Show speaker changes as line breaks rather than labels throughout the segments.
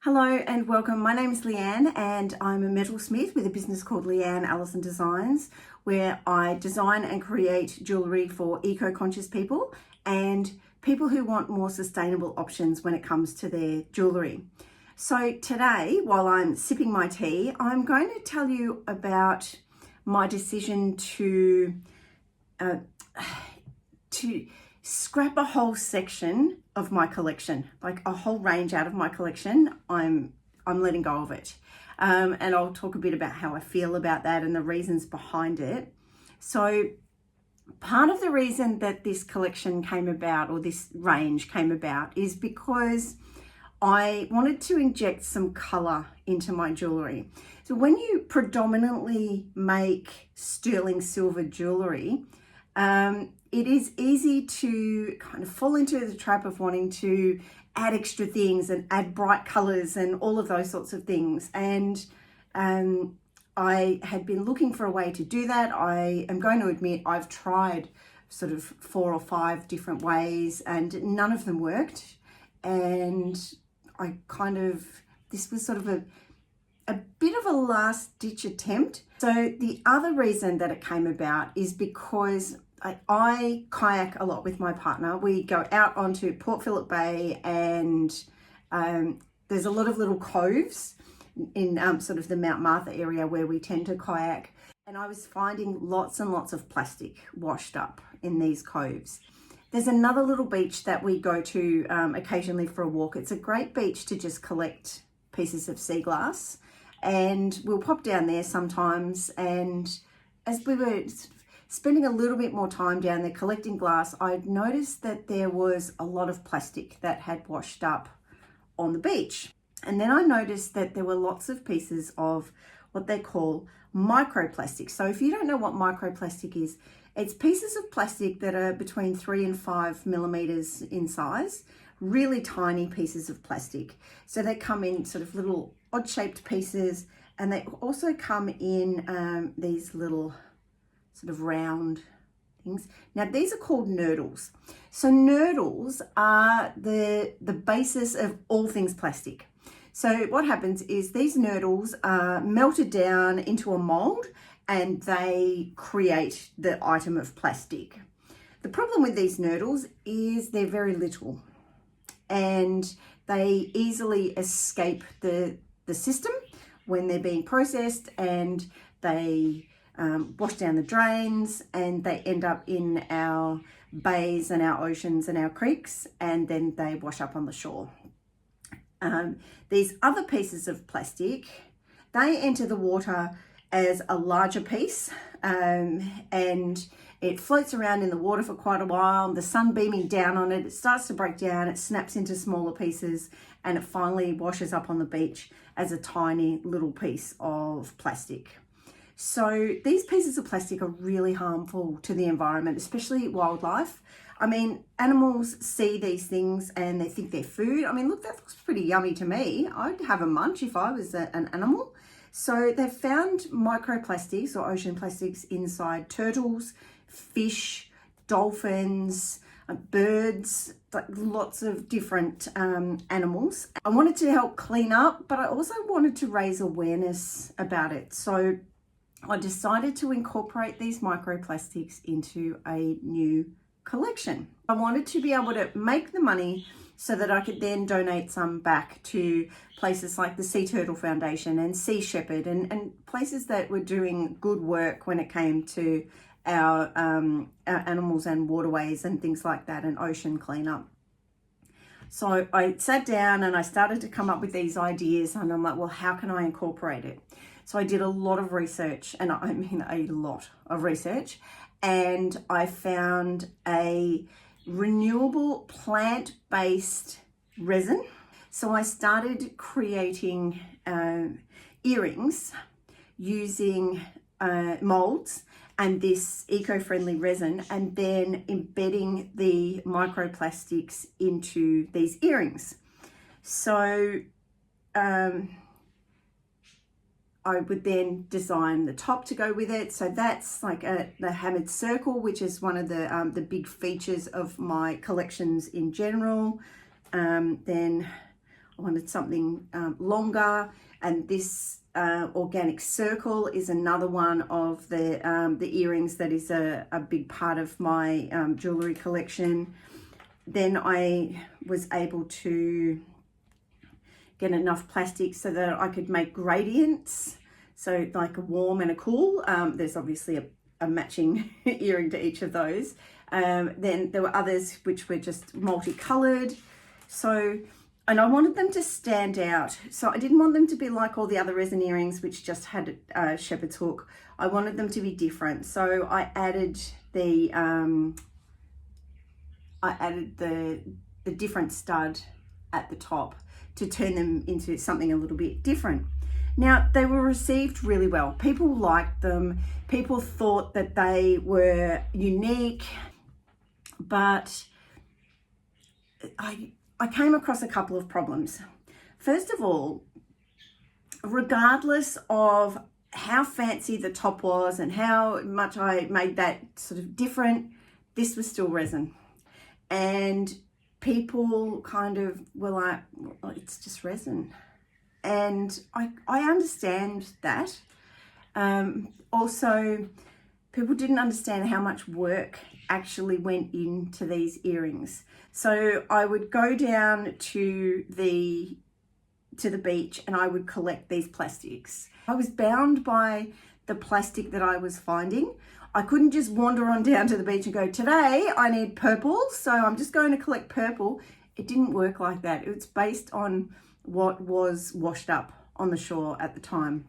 Hello and welcome. My name is Leanne and I'm a metalsmith with a business called Leanne Allison Designs, where I design and create jewellery for eco-conscious people and people who want more sustainable options when it comes to their jewellery. So today, while I'm sipping my tea, I'm going to tell you about my decision to scrap a whole section of my collection, like a whole range out of my collection. I'm letting go of it. And I'll talk a bit about how I feel about that and the reasons behind it. So part of the reason that this collection came about, or this range came about, is because I wanted to inject some color into my jewelry. So when you predominantly make sterling silver jewelry, it is easy to kind of fall into the trap of wanting to add extra things and add bright colors and all of those sorts of things. And I had been looking for a way to do that. I am going to admit I've tried sort of 4 or 5 different ways and none of them worked. And this was sort of a bit of a last ditch attempt. So the other reason that it came about is because I kayak a lot with my partner. We go out onto Port Phillip Bay and there's a lot of little coves in sort of the Mount Martha area where we tend to kayak. And I was finding lots and lots of plastic washed up in these coves. There's another little beach that we go to occasionally for a walk. It's a great beach to just collect pieces of sea glass. And we'll pop down there sometimes. And as we were spending a little bit more time down there collecting glass, I'd noticed that there was a lot of plastic that had washed up on the beach. And then I noticed that there were lots of pieces of what they call microplastic. So if you don't know what microplastic is, it's pieces of plastic that are between 3 and 5 millimeters in size, really tiny pieces of plastic. So they come in sort of little odd shaped pieces, and they also come in these little sort of round things. Now these are called nurdles. So nurdles are the basis of all things plastic. So what happens is these nurdles are melted down into a mold and they create the item of plastic. The problem with these nurdles is they're very little and they easily escape the system when they're being processed, and they wash down the drains and they end up in our bays and our oceans and our creeks, and then they wash up on the shore. These other pieces of plastic, they enter the water as a larger piece and it floats around in the water for quite a while. The sun beaming down on it, it starts to break down, it snaps into smaller pieces, and it finally washes up on the beach as a tiny little piece of plastic. So these pieces of plastic are really harmful to the environment, especially wildlife. I mean, animals see these things and they think they're food. I mean, look, that looks pretty yummy to me. I'd have a munch if I was an animal. So they've found microplastics or ocean plastics inside turtles, fish, dolphins, birds, like lots of different animals. I wanted to help clean up, but I also wanted to raise awareness about it. So I decided to incorporate these microplastics into a new collection. I wanted to be able to make the money so that I could then donate some back to places like the Sea Turtle Foundation and Sea Shepherd and places that were doing good work when it came to our animals and waterways and things like that, and ocean cleanup. So I sat down and I started to come up with these ideas, and I'm like, well, how can I incorporate it? So I did a lot of research, and I mean a lot of research, and I found a renewable plant-based resin. So I started creating earrings using molds and this eco-friendly resin, and then embedding the microplastics into these earrings. So I would then design the top to go with it. So that's like the hammered circle, which is one of the big features of my collections in general. Then I wanted something longer, and this organic circle is another one of the earrings that is a big part of my jewellery collection. Then I was able to get enough plastic so that I could make gradients, so like a warm and a cool. There's obviously a matching earring to each of those. Then there were others which were just multicolored. So, and I wanted them to stand out. So I didn't want them to be like all the other resin earrings which just had a shepherd's hook. I wanted them to be different. So I added the different stud at the top to turn them into something a little bit different. Now, they were received really well. People liked them. People thought that they were unique, but I came across a couple of problems. First of all, regardless of how fancy the top was and how much I made that sort of different, this was still resin. And people kind of were like, well, it's just resin. And I understand that. Also, people didn't understand how much work actually went into these earrings. So I would go down to the beach and I would collect these plastics. I was bound by the plastic that I was finding. I couldn't just wander on down to the beach and go, today I need purple, so I'm just going to collect purple. It didn't work like that. It was based on what was washed up on the shore at the time.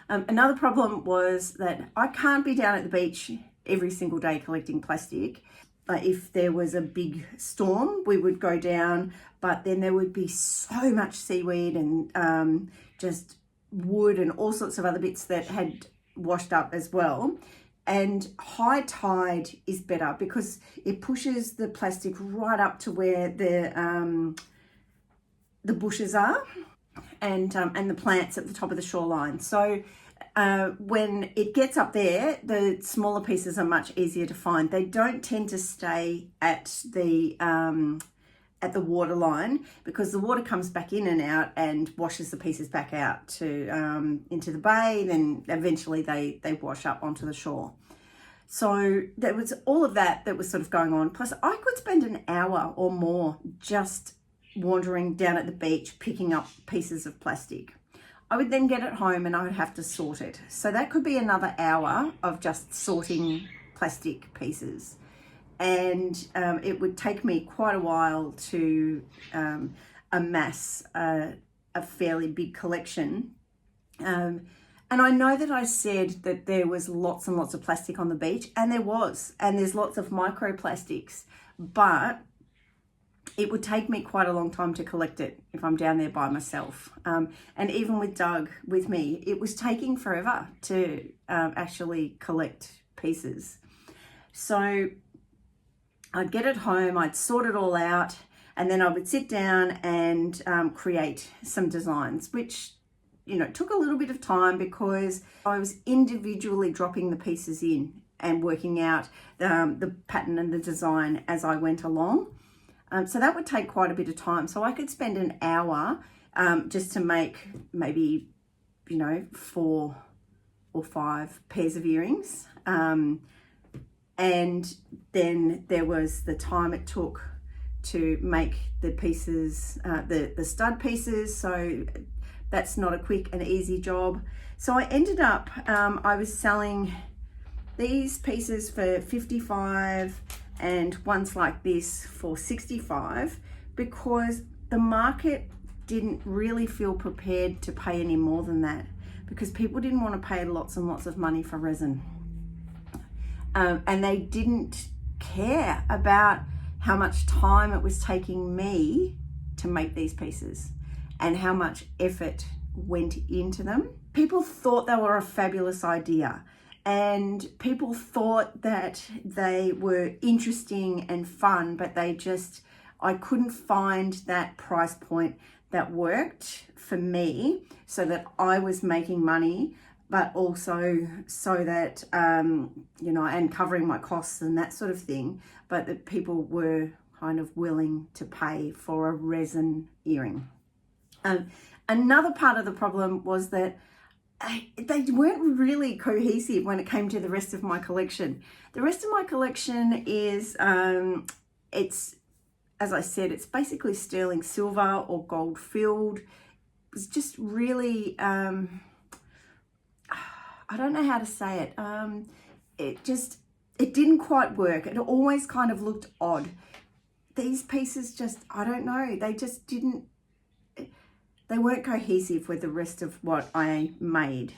Another problem was that I can't be down at the beach every single day collecting plastic. If there was a big storm, we would go down, but then there would be so much seaweed and just wood and all sorts of other bits that had washed up as well. And high tide is better because it pushes the plastic right up to where the bushes are and the plants at the top of the shoreline. So when it gets up there, the smaller pieces are much easier to find. They don't tend to stay at the waterline because the water comes back in and out and washes the pieces back out to into the bay. Then eventually they wash up onto the shore. So there was all of that was sort of going on. Plus I could spend an hour or more just wandering down at the beach picking up pieces of plastic. I would then get it home and I would have to sort it. So that could be another hour of just sorting plastic pieces. And it would take me quite a while to amass a fairly big collection. And I know that I said that there was lots and lots of plastic on the beach, and there was, and there's lots of microplastics, but it would take me quite a long time to collect it if I'm down there by myself. And even with Doug with me, it was taking forever to actually collect pieces. So I'd get it home, I'd sort it all out, and then I would sit down and create some designs, which, you know, took a little bit of time because I was individually dropping the pieces in and working out the pattern and the design as I went along. So that would take quite a bit of time. So I could spend an hour just to make maybe, 4 or 5 pairs of earrings. And then there was the time it took to make the pieces, the stud pieces. So that's not a quick and easy job. So I ended up, I was selling these pieces for $55 and ones like this for $65 because the market didn't really feel prepared to pay any more than that because people didn't want to pay lots and lots of money for resin. And they didn't care about how much time it was taking me to make these pieces and how much effort went into them. People thought they were a fabulous idea and people thought that they were interesting and fun, but I couldn't find that price point that worked for me so that I was making money, but also so that, and covering my costs and that sort of thing, but that people were kind of willing to pay for a resin earring. Another part of the problem was that they weren't really cohesive when it came to the rest of my collection. The rest of my collection is, it's, as I said, it's basically sterling silver or gold filled. It was just really, I don't know how to say it. It didn't quite work. It always kind of looked odd. These pieces just, I don't know, they just didn't, they weren't cohesive with the rest of what I made.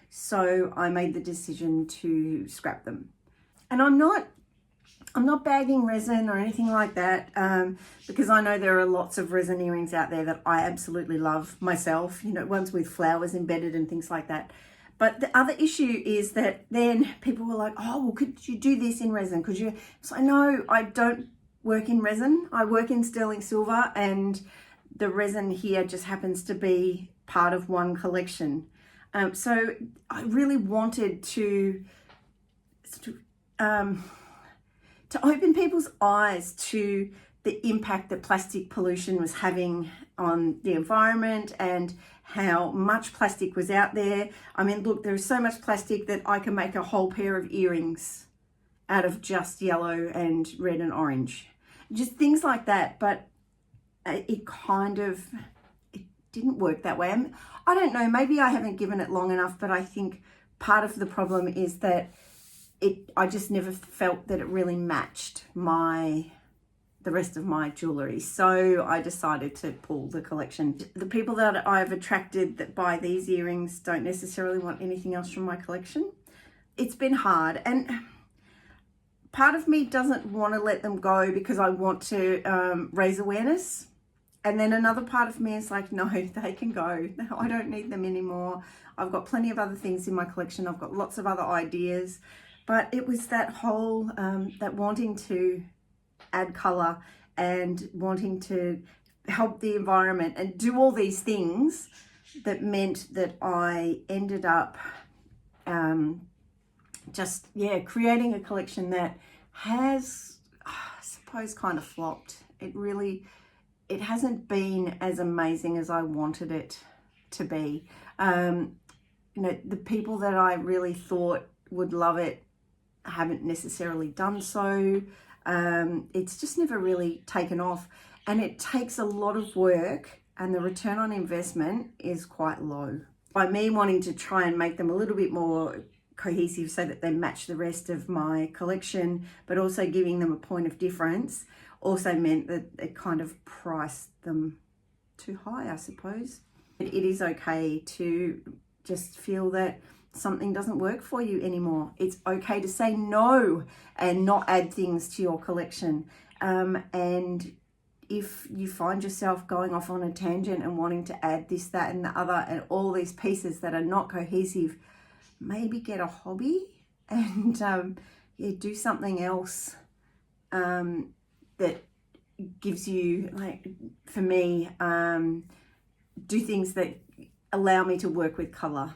So I made the decision to scrap them. And I'm not bagging resin or anything like that, because I know there are lots of resin earrings out there that I absolutely love myself, you know, ones with flowers embedded and things like that. But the other issue is that then people were like, oh, well, could you do this in resin? Could you? So no, I don't work in resin. I work in sterling silver, and the resin here just happens to be part of one collection. So I really wanted to open people's eyes to the impact that plastic pollution was having on the environment and how much plastic was out there. I mean, look, there's so much plastic that I can make a whole pair of earrings out of just yellow and red and orange. Just things like that. But it didn't work that way. I don't know, maybe I haven't given it long enough, but I think part of the problem is that I just never felt that it really matched the rest of my jewellery. So I decided to pull the collection. The people that I've attracted that buy these earrings don't necessarily want anything else from my collection. It's been hard, and part of me doesn't want to let them go because I want to raise awareness. And then another part of me is like, no, they can go. No, I don't need them anymore. I've got plenty of other things in my collection. I've got lots of other ideas. But it was that whole, that wanting to add colour and wanting to help the environment and do all these things that meant that I ended up creating a collection that has, I suppose, kind of flopped. It hasn't been as amazing as I wanted it to be. You know, the people that I really thought would love it haven't necessarily done so. It's just never really taken off, and it takes a lot of work, and the return on investment is quite low. By me wanting to try and make them a little bit more cohesive so that they match the rest of my collection, but also giving them a point of difference, also meant that it kind of priced them too high, I suppose. It is okay to just feel that something doesn't work for you anymore. It's okay to say no and not add things to your collection. And if you find yourself going off on a tangent and wanting to add this, that, and the other, and all these pieces that are not cohesive, maybe get a hobby and do something else that gives you, like, for me, do things that allow me to work with color.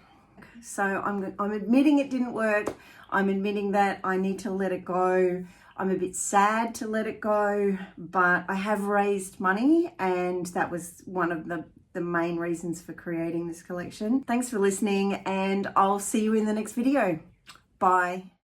So I'm admitting it didn't work. I'm admitting that I need to let it go. I'm a bit sad to let it go, but I have raised money, and that was one of the main reasons for creating this collection. Thanks for listening, and I'll see you in the next video. Bye.